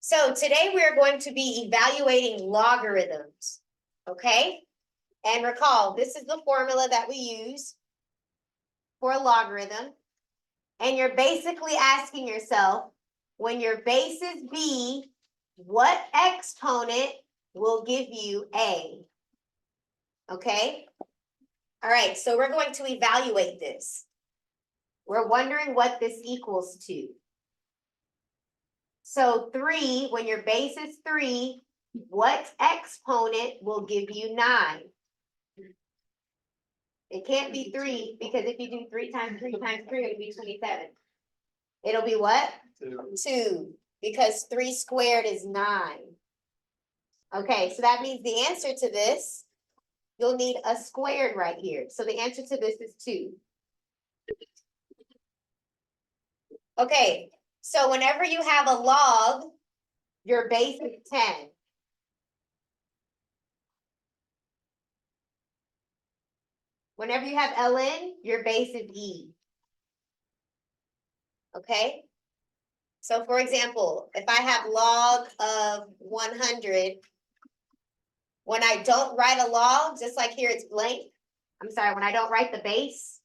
So today we are going to be evaluating logarithms, okay? And recall, this is the formula that we use for a logarithm. And you're basically asking yourself, when your base is b, what exponent will give you a? Okay? All right, so we're going to evaluate this. We're wondering what this equals to. So 3, when your base is 3, what exponent will give you 9? It can't be 3, because if you do 3 times 3 times 3, it'll be 27. It'll be what? 2, because 3 squared is 9. Okay, so that means the answer to this, you'll need a squared right here. So the answer to this is 2. Okay, so whenever you have a log, your base is 10. Whenever you have ln, your base is e. Okay? So for example, if I have log of 100, when I don't write a log, just like here it's blank, I'm sorry, when I don't write the base,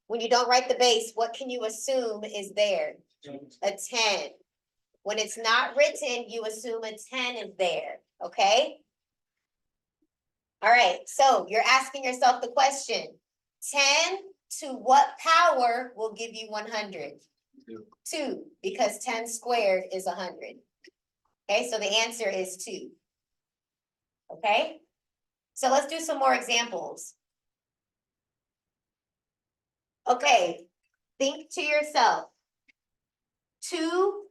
when you don't write the base, what can you assume is there? A 10. When it's not written, you assume a 10 is there, okay? All right, so you're asking yourself the question, 10 to what power will give you 100? 2, because 10 squared is 100. Okay, so the answer is 2. Okay, so let's do some more examples. Okay, think to yourself, 2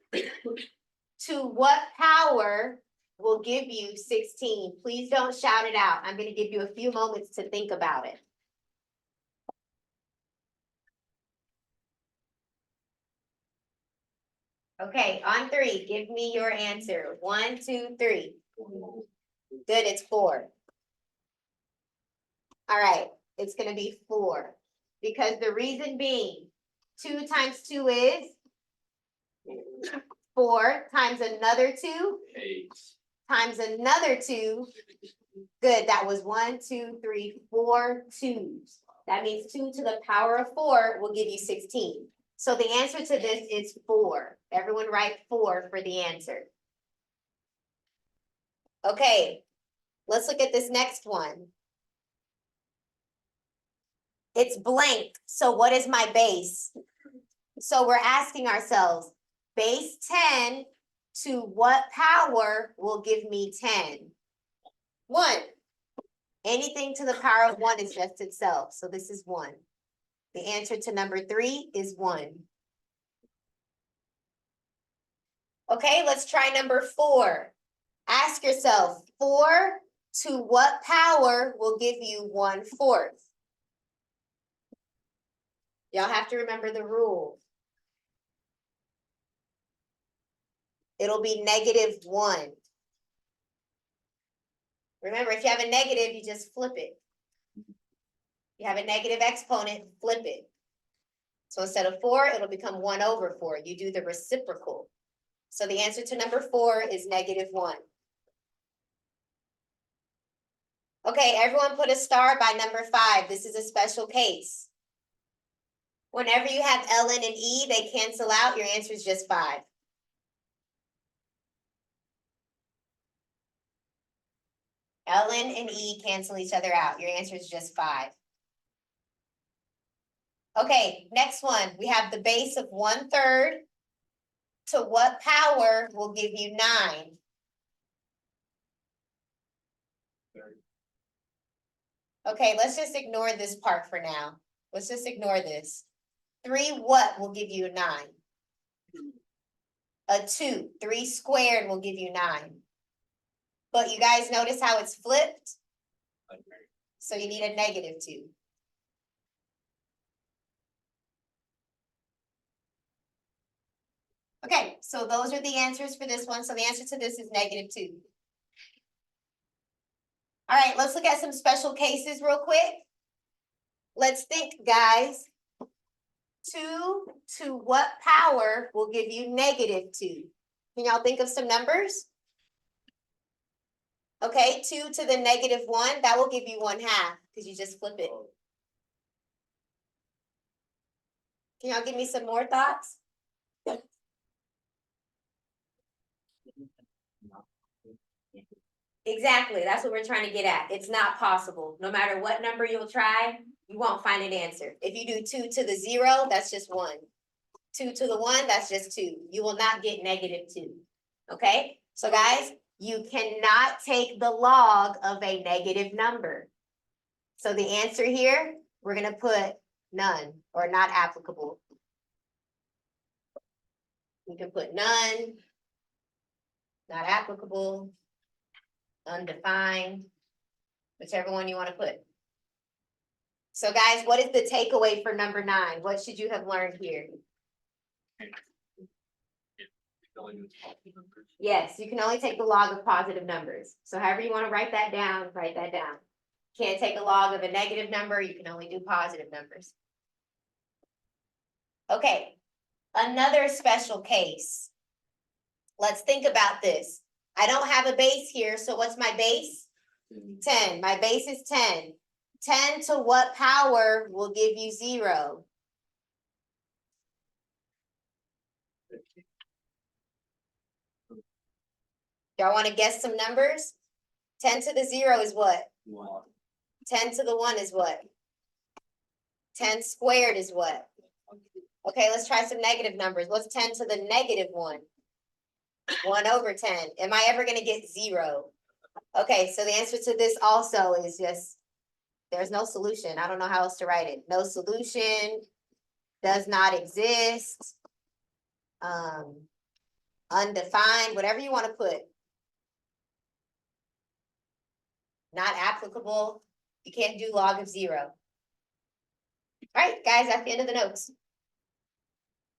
to what power will give you 16? Please don't shout it out. I'm going to give you a few moments to think about it. Okay, on 3, give me your answer. 1, 2, 3. Good, it's 4. All right, it's going to be 4. Because the reason being, 2 times 2 is 4 times another 2. 8. Times another 2. Good, that was 1, 2, 3, 4 2s. That means 2 to the power of 4 will give you 16. So the answer to this is 4. Everyone write 4 for the answer. Okay, let's look at this next one. It's blank, so what is my base? So we're asking ourselves, base 10 to what power will give me 10? 1. Anything to the power of 1 is just itself, so this is 1. The answer to number 3 is 1. Okay, let's try number 4. Ask yourself, 4 to what power will give you 1/4? Y'all have to remember the rule. It'll be -1. Remember, if you have a negative, you just flip it. You have a negative exponent, flip it. So instead of 4, it'll become 1/4. You do the reciprocal. So the answer to number 4 is -1. Okay, everyone put a star by number 5. This is a special case. Whenever you have ln and e, they cancel out. Your answer is just 5. ln and e cancel each other out. Your answer is just 5. Okay, next one. We have the base of 1/3. To what power will give you 9? Okay, let's just ignore this part for now. Let's just ignore this. 3 what will give you 9? A 2. 3 squared will give you 9. But you guys notice how it's flipped? So you need a -2. Okay, so those are the answers for this one. So the answer to this is -2. All right, let's look at some special cases real quick. Let's think, guys. 2 to what power will give you -2? Can y'all think of some numbers? Okay, 2 to the -1, that will give you 1/2, because you just flip it. Can y'all give me some more thoughts? Exactly, that's what we're trying to get at. It's not possible. No matter what number you'll try, you won't find an answer. If you do 2 to the 0, that's just 1. 2 to the 1, that's just 2. You will not get -2. Okay? So guys, you cannot take the log of a negative number. So the answer here, we're going to put none or not applicable. You can put none, not applicable, undefined, whichever one you want to put. So guys, what is the takeaway for number 9? What should you have learned here? Yes, you can only take the log of positive numbers. So however you want to write that down, write that down. Can't take a log of a negative number, you can only do positive numbers. Okay, another special case. Let's think about this. I don't have a base here, so what's my base? 10. My base is 10. 10 to what power will give you 0? Y'all want to guess some numbers? 10 to the 0 is what? 1. 10 to the 1 is what? 10 squared is what? Okay, let's try some negative numbers. What's 10 to the -1? 1 over 10. Am I ever going to get 0? Okay, so the answer to this also is just, there's no solution. I don't know how else to write it. No solution, does not exist, undefined, whatever you want to put. Not applicable. You can't do log of 0. All right, guys, that's the end of the notes.